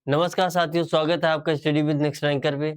नमस्कार साथियों, स्वागत है आपका स्टडी विद नेक्स्ट रैंकर पे।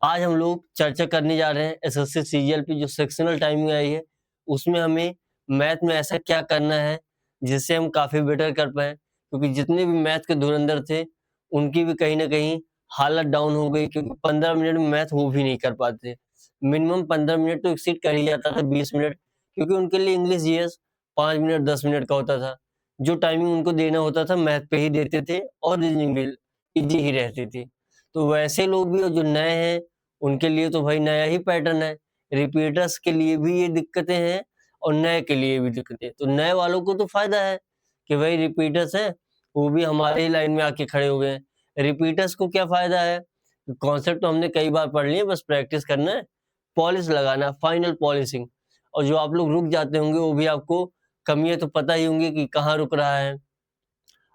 आज हम लोग चर्चा करने जा रहे हैं एसएससी सीजीएल पे जो सेक्शनल टाइमिंग आई है, उसमें हमें मैथ में ऐसा क्या करना है जिससे हम काफ़ी बेटर कर पाएँ। क्योंकि जितने भी मैथ के धुरंधर थे, उनकी भी कहीं न कहीं हालत डाउन हो गई क्योंकि 15 मिनट में मैथ वो भी नहीं कर पाते। मिनिमम 15 मिनट तो एक्सीड कर ही जाता था 20 मिनट, क्योंकि उनके लिए इंग्लिश जीएस 5 मिनट 10 मिनट का होता था। जो टाइमिंग उनको देना होता था मैथ पे ही देते थे और रीजनिंग भी ईज़ी ही रहती थी। तो वैसे लोग भी और जो नए हैं, उनके लिए तो भाई नया ही पैटर्न है। रिपीटर्स के लिए भी ये दिक्कतें हैं और नए के लिए भी दिक्कतें। तो नए वालों को तो फ़ायदा है कि भाई रिपीटर्स हैं, वो भी हमारे ही लाइन में आके खड़े हो गए हैं। रिपीटर्स को क्या फ़ायदा है? कॉन्सेप्ट तो हमने कई बार पढ़ लिए, बस प्रैक्टिस करना है, पॉलिश लगाना है, फाइनल पॉलिशिंग। और जो आप लोग रुक जाते होंगे, वो भी आपको कमियाँ तो पता ही होंगी कि कहाँ रुक रहा है।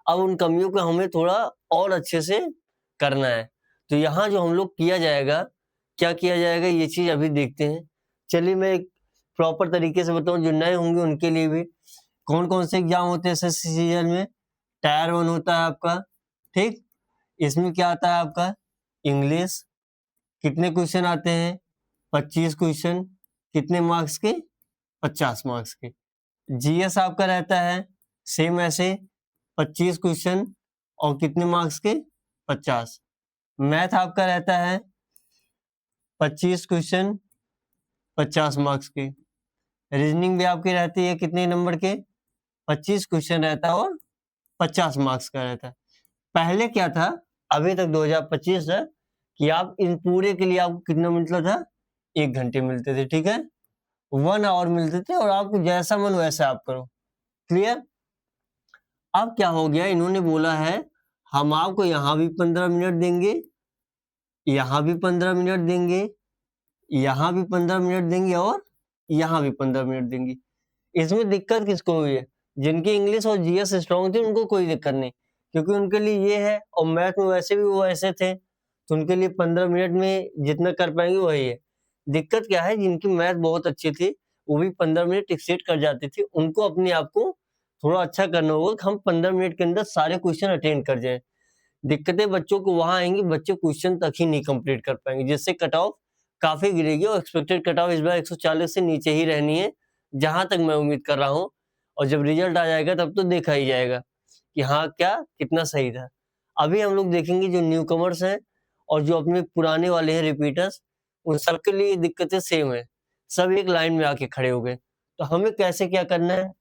अब उन कमियों को हमें थोड़ा और अच्छे से करना है। तो यहाँ जो हम लोग किया जाएगा, क्या किया जाएगा ये चीज़ अभी देखते हैं। चलिए मैं एक प्रॉपर तरीके से बताऊँ, जो नए होंगे उनके लिए भी कौन-कौन से एग्ज़ाम होते हैं एसएससी सीजीएल में। टायर 1 होता है आपका, ठीक? इसमें क्या आता है आपका इंग्लिश, कितने क्वेश्चन आते हैं? 25 क्वेश्चन, कितने मार्क्स के? 50 मार्क्स के। जीएस आपका रहता है सेम ऐसे 25 क्वेश्चन और कितने मार्क्स के? 50। मैथ आपका रहता है 25 क्वेश्चन 50 मार्क्स के। रीजनिंग भी आपकी रहती है कितने नंबर के? 25 क्वेश्चन रहता है और 50 मार्क्स का रहता है। पहले क्या था, अभी तक 2025 तक, कि आप इन पूरे के लिए आपको कितना मिलता था? 1 घंटे मिलते थे, ठीक है? 1 आवर मिलते थे और आपको जैसा मन वैसा आप करो। क्लियर? अब क्या हो गया, इन्होंने बोला है हम आपको यहाँ भी 15 मिनट देंगे, यहाँ भी 15 मिनट देंगे, यहाँ भी 15 मिनट देंगे और यहाँ भी 15 मिनट देंगे। इसमें दिक्कत किसको हुई है? जिनकी इंग्लिश और जीएस स्ट्रॉन्ग थी उनको कोई दिक्कत नहीं, क्योंकि उनके लिए ये है और मैथ में वैसे भी वो ऐसे थे, तो उनके लिए 15 मिनट में जितना कर पाएँगे वही है। दिक्कत क्या है, जिनकी मैथ बहुत अच्छी थी, वो भी 15 मिनट एक्सीड कर जाती थी, उनको अपने आप को थोड़ा अच्छा करना होगा कि हम 15 मिनट के अंदर सारे क्वेश्चन अटेंड कर जाएँ। दिक्कतें बच्चों को वहाँ आएँगी, बच्चे क्वेश्चन तक ही नहीं कंप्लीट कर पाएँगे, जिससे कट ऑफ काफ़ी गिरेगी और एक्सपेक्टेड कट ऑफ इस बार 140 से नीचे ही रहनी है, जहाँ तक मैं उम्मीद कर रहा हूँ। और जब रिजल्ट आ जाएगा तब तो देखा ही जाएगा कि हाँ, क्या कितना सही था। अभी हम लोग देखेंगे जो न्यूकमर्स हैं और जो अपने पुराने वाले हैं रिपीटर्स, उन सबके लिए दिक्कतें सेम है। सब एक लाइन में आके खड़े हो गए। तो हमें कैसे क्या करना है?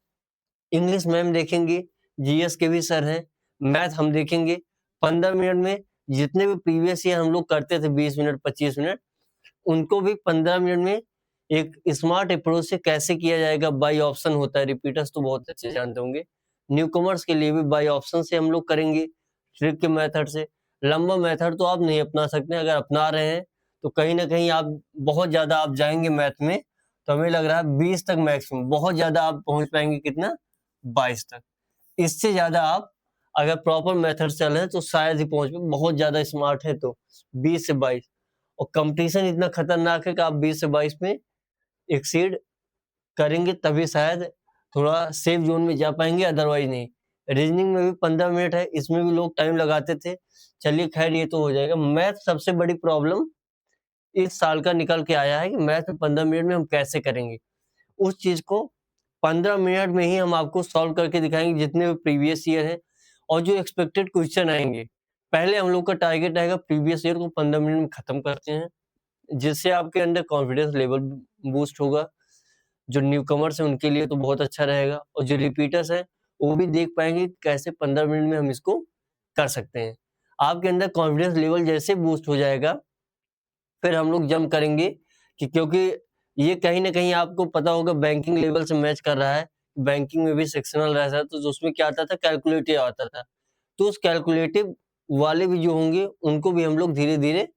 इंग्लिश मैम देखेंगे, जीएस के भी सर हैं, मैथ हम देखेंगे। 15 मिनट में जितने भी प्रीवियस ईयर हम लोग करते थे 20 मिनट, 25 मिनट, उनको भी 15 मिनट में एक स्मार्ट अप्रोच से कैसे किया जाएगा, बाय ऑप्शन होता है, रिपीटर्स तो बहुत अच्छे से जानते होंगे। न्यूकमर्स के लिए भी बाय ऑप्शन से हम लोग करेंगे, ट्रिक के मेथड से। लंबा मेथड तो आप नहीं अपना सकते, अगर अपना रहे हैं, तो कहीं न कहीं आप बहुत ज़्यादा आप जाएँगे मैथ में, तो हमें लग रहा है 20 तक मैक्सिमम, बहुत ज़्यादा आप पहुँच पाएँगे कितना? 22 तक। इससे ज़्यादा आप अगर प्रॉपर मेथड से चल रहे हैं तो शायद ही पहुँच पाएँ, बहुत ज़्यादा स्मार्ट है तो 20 से 22। और कॉम्पिटिशन इतना खतरनाक है कि आप 20 से 22 में एक्सीड करेंगे तभी शायद थोड़ा सेफ ज़ोन में जा पाएँगे, अदरवाइज़ नहीं। रीज़निंग में भी 15 मिनट है, इसमें भी लोग टाइम लगाते थे। चलिए ख़ैर ये तो हो जाएगा। मैथ सबसे बड़ी प्रॉब्लम इस साल का निकल के आया है कि मैथ में 15 मिनट में हम कैसे करेंगे। उस चीज़ को 15 मिनट में ही हम आपको सॉल्व करके दिखाएँगे जितने भी प्रीवियस ईयर हैं और जो एक्सपेक्टेड क्वेश्चन आएँगे। पहले हम लोग का टारगेट रहेगा प्रीवियस ईयर को 15 मिनट में खत्म करते हैं, जिससे आपके अंदर कॉन्फिडेंस लेवल बूस्ट होगा। जो न्यूकमर्स हैं उनके लिए तो बहुत अच्छा रहेगा और जो रिपीटर्स हैं, वो भी देख पाएँगे कि कैसे 15 मिनट में हम इसको कर सकते हैं। आपके अंदर कॉन्फिडेंस लेवल जैसे बूस्ट हो जाएगा, फिर हम लोग जंप करेंगे कि क्योंकि ये कहीं न कहीं आपको पता होगा बैंकिंग लेवल से मैच कर रहा है। बैंकिंग में भी सेक्शनल रहता था, तो उसमें क्या आता था, कैलकुलेटिव आता था। तो उस कैलकुलेटिव वाले भी जो होंगे, उनको भी हम लोग धीरे-धीरे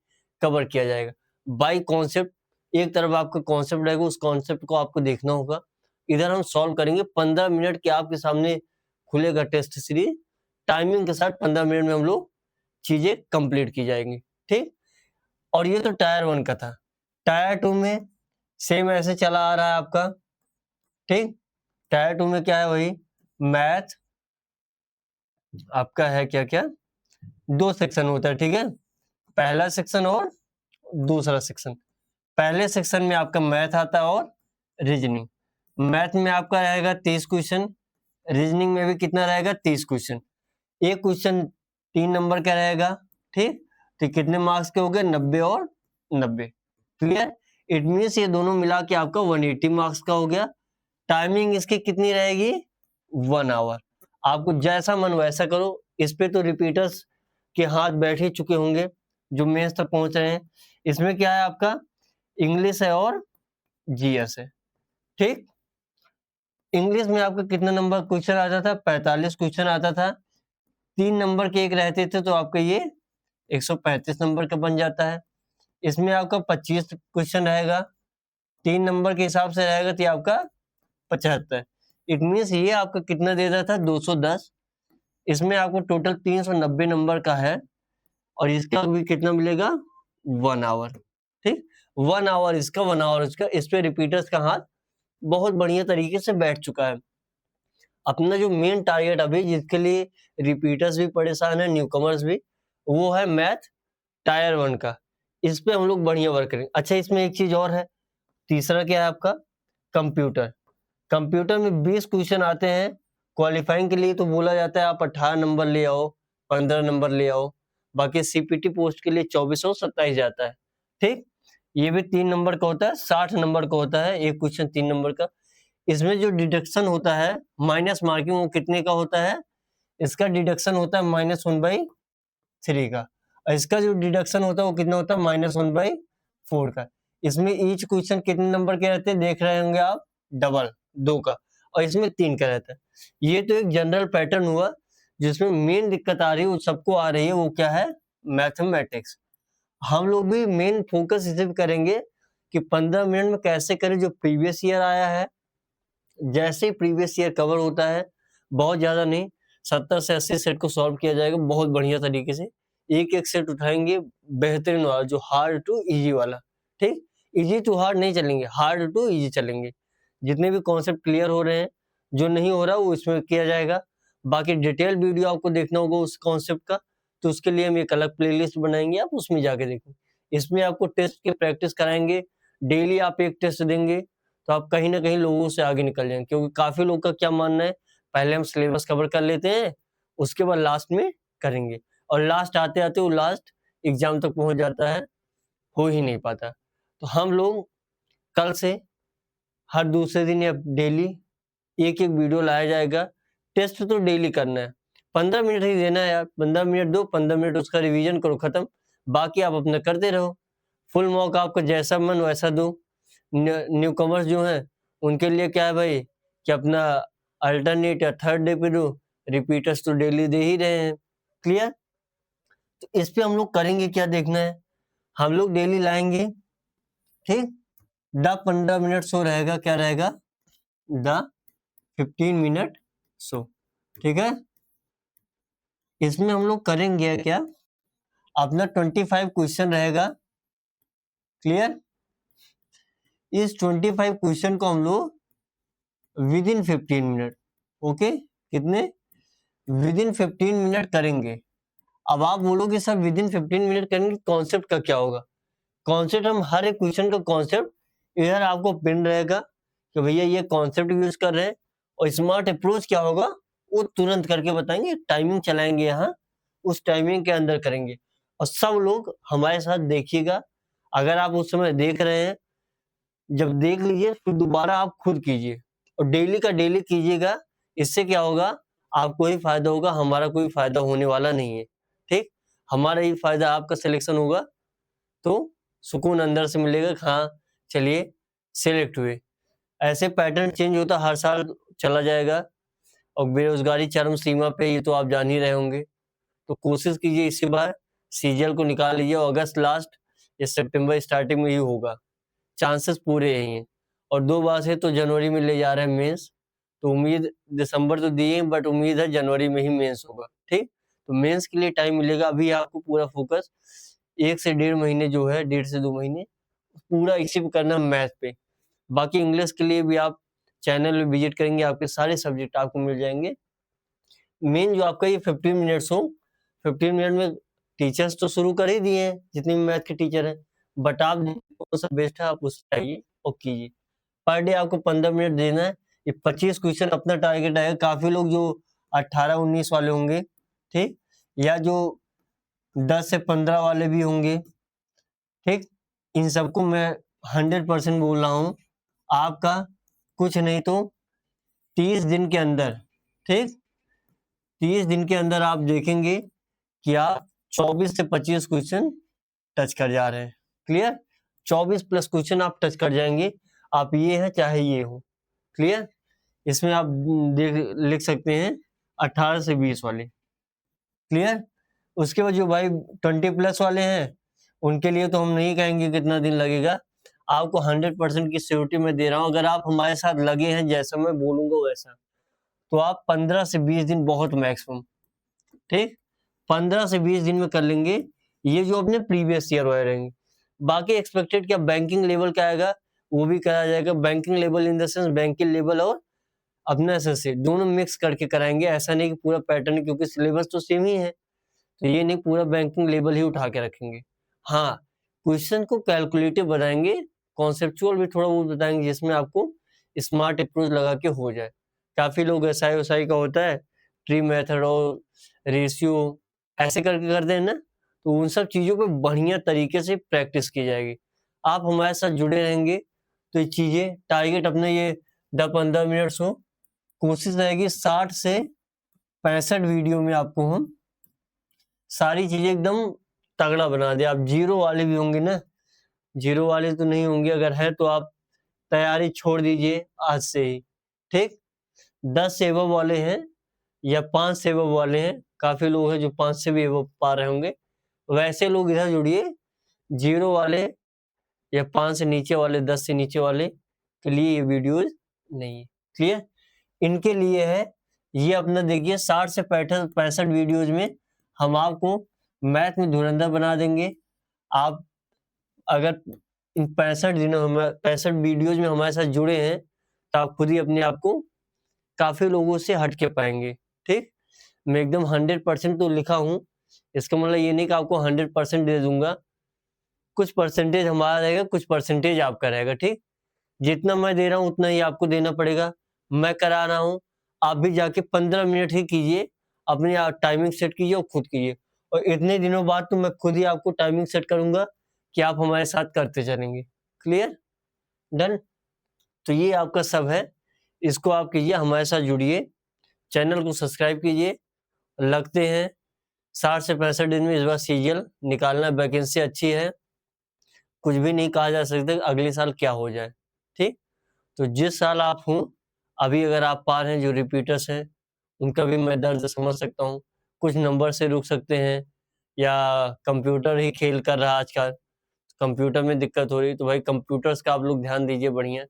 कवर किया जाएगा। बाय कॉन्सेप्ट, एक तरफ आपका कॉन्सेप्ट रहेगा, उस कॉन्सेप्ट को आपको देखना होगा। इधर हम सॉल्व करेंगे, 15 मिनट के आपके सामने खुलेगा टेस्ट सीरीज़, टाइमिंग के साथ 15 मिनट में हम लोग चीज़ें कंप्लीट की जाएँगी, ठीक? और ये तो टायर 1 का था। टायर 2 में सेम ऐसे चला आ रहा है आपका, ठीक? टायर 2 में क्या है, वही मैथ आपका है क्या-क्या? 2 सेक्शन होता है, ठीक है, पहला सेक्शन और दूसरा सेक्शन। पहले सेक्शन में आपका मैथ आता है और रीजनिंग। मैथ में आपका रहेगा 30 क्वेश्चन, रीजनिंग में भी कितना रहेगा 30 क्वेश्चन। एक क्वेश्चन 3 नंबर का रहेगा, ठीक, तो कितने मार्क्स के हो गए 90 और 90, क्लियर। इट मीन्स ये दोनों मिला के आपका 180 मार्क्स का हो गया। टाइमिंग इसकी कितनी रहेगी 1 आवर। आपको जैसा मन वैसा करो। इस पे तो रिपीटर्स के हाथ बैठ ही चुके होंगे जो मेंस तक पहुंच रहे हैं। इसमें क्या है आपका इंग्लिश है और जीएस है, ठीक। इंग्लिश में आपका कितना नंबर क्वेश्चन आता था 45 क्वेश्चन आता था। 3 नंबर के एक रहते थे तो आपका ये 135 नंबर का बन जाता है। इसमें आपका 25 क्वेश्चन रहेगा, 3 नंबर के हिसाब से रहेगा तो ये आपका 75। इट मीन्स ये आपका कितना दे रहा था 210। इसमें आपको टोटल 390 नंबर का है और इसका भी कितना मिलेगा 1 आवर, ठीक। 1 आवर इसका 1 आवर इसका। इस पे रिपीटर्स का हाथ बहुत बढ़िया तरीके से बैठ चुका है। अपना जो मेन टारगेट अभी जिसके लिए रिपीटर्स भी परेशान है, न्यूकमर्स भी, वो है मैथ टायर 1 का। इस पे हम लोग बढ़िया वर्क करेंगे। अच्छा, इसमें एक चीज और है, तीसरा क्या है आपका कंप्यूटर। कंप्यूटर में 20 क्वेश्चन आते हैं। क्वालिफाइंग के लिए तो बोला जाता है आप 18 नंबर ले आओ, 15 नंबर ले आओ। बाकी सीपीटी पोस्ट के लिए 24 और 27 जाता है, ठीक। ये भी 3 नंबर का होता है, 60 नंबर का होता है एक क्वेश्चन 3 नंबर का। इसमें जो डिडक्शन होता है माइनस मार्किंग, वो कितने का होता है, इसका डिडक्शन होता है -1/3 का। और इसका जो डिडक्शन होता है वो कितना होता है -1/4 का। इसमें ईच क्वेश्चन कितने नंबर के रहते हैं देख रहे होंगे आप, डबल 2 का, और इसमें 3 का रहता है। ये तो एक जनरल पैटर्न हुआ। जिसमें मेन दिक्कत आ रही है वो सबको आ रही है, वो क्या है मैथमेटिक्स। हम लोग भी मेन फोकस इसे भी करेंगे कि 15 मिनट में कैसे करें जो प्रीवियस ईयर आया है। जैसे ही प्रीवियस ईयर कवर होता है, बहुत ज्यादा नहीं, 70 से 80 सेट को सॉल्व किया जाएगा बहुत बढ़िया तरीके से। एक एक सेट उठाएंगे बेहतरीन वाला, जो हार्ड टू इजी वाला, ठीक। इजी टू हार्ड नहीं चलेंगे, हार्ड टू इजी चलेंगे। जितने भी कॉन्सेप्ट क्लियर हो रहे हैं, जो नहीं हो रहा वो इसमें किया जाएगा। बाकी डिटेल वीडियो आपको देखना होगा उस कॉन्सेप्ट का, तो उसके लिए हम एक अलग प्लेलिस्ट बनाएंगे, आप उसमें जाके देखो। इसमें आपको टेस्ट की प्रैक्टिस कराएंगे, डेली आप एक टेस्ट देंगे तो आप कहीं ना कहीं लोगों से आगे निकल जाएंगे। क्योंकि काफी लोग का क्या मानना है, पहले हम सिलेबस कवर कर लेते हैं, उसके बाद लास्ट में करेंगे, और लास्ट आते आते वो लास्ट एग्जाम तक पहुंच जाता है, हो ही नहीं पाता। तो हम लोग कल से हर दूसरे दिन या डेली एक एक वीडियो लाया जाएगा। टेस्ट तो डेली करना है, 15 मिनट ही देना है यार, 15 मिनट दो, 15 मिनट उसका रिवीजन करो, खत्म। बाकी आप अपना करते रहो। फुल मौका आपको जैसा मन वैसा दो। न्यू कमर्स जो हैं उनके लिए क्या है भाई कि अपना अल्टरनेट या थर्ड डे पे दो, रिपीटर्स तो डेली दे ही रहे हैं, क्लियर। तो इस पे हम लोग करेंगे क्या देखना है, हम लोग डेली लाएंगे, ठीक। द 15 मिनट शो रहेगा, क्या रहेगा द 15 मिनट शो, ठीक है। इसमें हम लोग करेंगे क्या, अपना 25 क्वेश्चन रहेगा, क्लियर। इस 25 क्वेश्चन को हम लोग विद इन 15 मिनट, ओके, कितने विद इन 15 मिनट करेंगे। अब आप बोलोगे सर विद इन 15 मिनट करेंगे, कॉन्सेप्ट का क्या होगा। कॉन्सेप्ट हम हर एक क्वेश्चन का कॉन्सेप्ट इधर आपको पिन रहेगा कि भैया ये कॉन्सेप्ट यूज कर रहे हैं, और स्मार्ट अप्रोच क्या होगा वो तुरंत करके बताएंगे। टाइमिंग चलाएंगे यहाँ, उस टाइमिंग के अंदर करेंगे, और सब लोग हमारे साथ देखिएगा। अगर आप उस समय देख रहे हैं, जब देख लीजिए फिर दोबारा आप खुद कीजिए, और डेली का डेली कीजिएगा। इससे क्या होगा, आपको ही फायदा होगा, हमारा कोई फायदा होने वाला नहीं है, ठीक। हमारा ही फायदा, आपका सिलेक्शन होगा तो सुकून अंदर से मिलेगा, हाँ चलिए सिलेक्ट हुए। ऐसे पैटर्न चेंज होता हर साल चला जाएगा, और बेरोजगारी चरम सीमा पे, ये तो आप जान ही रहे होंगे। तो कोशिश कीजिए इसी बार सीजीएल को निकाल लीजिए, अगस्त लास्ट या सितंबर स्टार्टिंग में ही होगा, चांसेस पूरे यही हैं। और 2 बार से तो जनवरी में ले जा रहे हैं मेंस, तो उम्मीद दिसंबर तो दिए, बट उम्मीद है जनवरी में ही मेंस होगा, ठीक। तो मेंस के लिए टाइम मिलेगा। अभी आपको पूरा फोकस 1 से 1.5 महीने जो है, 1.5 से 2 महीने पूरा इसी पे करना, मैथ पे। बाकी इंग्लिश के लिए भी आप चैनल में विजिट करेंगे, आपके सारे सब्जेक्ट आपको मिल जाएंगे। मेन जो आपका ये 15 मिनट्स हो, 15 मिनट में टीचर्स तो शुरू कर ही दिए हैं जितने भी मैथ के टीचर हैं, बट आप कौन सा बेस्ट है आप उससे आइए और कीजिए। पर डे आपको 15 मिनट देना है। ये 25 क्वेश्चन अपना टारगेट आएगा। काफी लोग जो 18-19 वाले होंगे, ठीक, या जो 10 से 15 वाले भी होंगे, ठीक, इन सबको मैं 100% बोल रहा हूँ, आपका कुछ नहीं तो 30 दिन के अंदर, ठीक, 30 दिन के अंदर आप देखेंगे कि आप 24 से 25 क्वेश्चन टच कर जा रहे हैं। क्लियर? 24 प्लस क्वेश्चन आप टच कर जाएंगे। आप ये है चाहे ये हो। क्लियर? इसमें आप लिख सकते हैं 18 से 20 वाले। क्लियर? उसके बाद जो भाई 20 प्लस वाले हैं उनके लिए तो हम नहीं कहेंगे कितना दिन लगेगा। आपको 100% की सिक्योरिटी में दे रहा हूँ। अगर आप हमारे साथ लगे हैं जैसा मैं बोलूंगा वैसा, तो आप 15 से 20 दिन बहुत मैक्सिमम, ठीक, 15 से 20 दिन में कर लेंगे। ये जो अपने प्रीवियस ईयर वाले रहेंगे। बाकी एक्सपेक्टेड क्या बैंकिंग लेवल क्या आएगा वो भी कराया जाएगा। Banking level in the sense banking level और अपना एसएससी दोनों मिक्स करके कराएंगे। ऐसा नहीं कि पूरा पैटर्न, क्योंकि सिलेबस तो सेम ही है, तो ये नहीं पूरा बैंकिंग लेवल ही उठा के रखेंगे। हाँ, क्वेश्चन को कैलकुलेटिव बनाएंगे, कॉन्सेप्चुअल भी थोड़ा बहुत बताएंगे जिसमें आपको स्मार्ट अप्रोच लगा के हो जाए। काफी लोग एसआई वसाई का होता है, ट्री मेथड और रेशियो ऐसे करके करते हैं ना, तो उन सब चीजों पे बढ़िया तरीके से प्रैक्टिस की जाएगी। आप हमारे साथ जुड़े रहेंगे तो ये चीजें टारगेट अपने ये 10-15 मिनट हो, कोशिश रहेगी 60 से 65 वीडियो में आपको हम सारी चीजें एकदम तगड़ा बना दे। आप जीरो वाले भी होंगे ना, जीरो वाले तो नहीं होंगे, अगर है तो आप तैयारी छोड़ दीजिए आज से ही, ठीक। 10 से एबव वाले हैं या 5 से एबव वाले हैं, काफी लोग हैं जो 5 से भी एबव पा रहे होंगे, वैसे लोग इधर जुड़िए। जीरो वाले या 5 से नीचे वाले, 10 से नीचे वाले के लिए ये वीडियोज नहीं है। क्लियर? इनके लिए है ये अपना देखिए 60 से 65 वीडियोज में हम आपको मैथ में धुरंधर बना देंगे। आप अगर इन 65 वीडियोज में हमारे साथ जुड़े हैं तो आप खुद ही अपने आप को काफी लोगों से हट के पाएंगे, ठीक। मैं एकदम 100% तो लिखा हूं, इसका मतलब ये नहीं कि आपको 100% दे दूंगा, कुछ परसेंटेज हमारा रहेगा, कुछ परसेंटेज आपका रहेगा, ठीक। जितना मैं दे रहा हूँ उतना ही आपको देना पड़ेगा। मैं करा रहा हूँ, आप भी जाके 15 मिनट ही कीजिए, अपनी टाइमिंग सेट कीजिए और खुद कीजिए, और इतने दिनों बाद तो मैं खुद ही आपको टाइमिंग सेट करूंगा कि आप हमारे साथ करते चलेंगे। क्लियर? डन? तो ये आपका सब है, इसको आप कीजिए, हमारे साथ जुड़िए, चैनल को सब्सक्राइब कीजिए। लगते हैं 60 से 65 दिन में इस बार सीजीएल निकालना, वैकेंसी अच्छी है, कुछ भी नहीं कहा जा सकता अगले साल क्या हो जाए, ठीक। तो जिस साल आप हों, अभी अगर आप पा रहे हैं, जो रिपीटर्स हैं उनका भी मैं दर्द समझ सकता हूँ। कुछ नंबर से रुक सकते हैं या कंप्यूटर ही खेल कर रहा आजकल, कंप्यूटर में दिक्कत हो रही, तो भाई कंप्यूटर्स का आप लोग ध्यान दीजिए, बढ़िया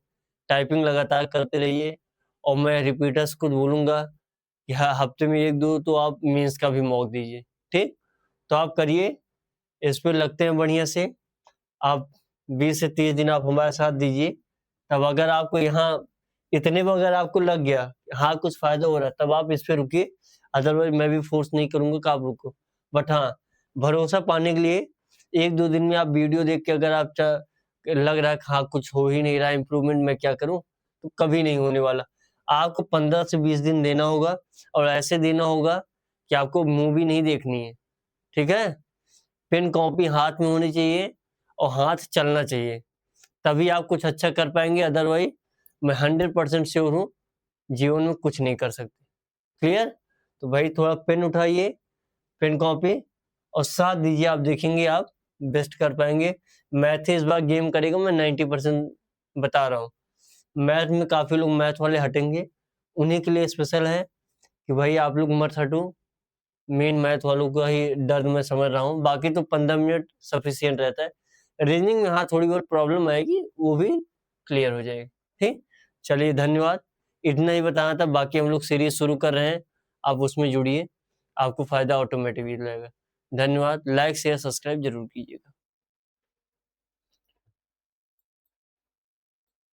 टाइपिंग लगातार करते रहिए। और मैं रिपीटर्स को बोलूंगा कि हफ्ते में 1-2 तो आप मेंस का भी मौका दीजिए, ठीक। तो आप करिए, इस पे लगते हैं बढ़िया से। आप 20 से 30 दिन आप हमारे साथ दीजिए, तब अगर आपको यहाँ इतने में अगर आपको लग गया हाँ कुछ फायदा हो रहा है, तब आप इस पे रुकिए। अदरवाइज मैं भी फोर्स नहीं करूंगा कि आप रुको, बट हाँ, भरोसा पाने के लिए 1-2 दिन में आप वीडियो देख के अगर आप लग रहा है हाँ कुछ हो ही नहीं रहा, इम्प्रूवमेंट मैं क्या करूं, तो कभी नहीं होने वाला। आपको 15 से 20 दिन देना होगा, और ऐसे देना होगा कि आपको मूवी नहीं देखनी है, ठीक है। पेन कॉपी हाथ में होनी चाहिए और हाथ चलना चाहिए, तभी आप कुछ अच्छा कर पाएंगे। अदरवाइज मैं 100% श्योर हूँ जीवन में कुछ नहीं कर सकते। क्लियर? तो भाई थोड़ा पेन उठाइए, पेन कॉपी, और साथ दीजिए, आप देखेंगे आप बेस्ट कर पाएंगे। मैथ इस बार गेम करेगा, मैं 90% बता रहा हूँ। मैथ में काफी लोग मैथ वाले हटेंगे, उन्हीं के लिए स्पेशल है कि भाई आप लोग मत हटो। मेन मैथ वालों का ही दर्द मैं समझ रहा हूँ, बाकी तो 15 मिनट सफिशियंट रहता है। रीजनिंग में हाँ थोड़ी बहुत प्रॉब्लम आएगी, वो भी क्लियर हो जाएगी, ठीक। चलिए धन्यवाद, इतना ही बताना था। बाकी हम लोग सीरीज शुरू कर रहे हैं, आप उसमें जुड़िए, आपको फायदा ऑटोमेटिकली रहेगा। धन्यवाद, लाइक शेयर सब्सक्राइब जरूर कीजिएगा।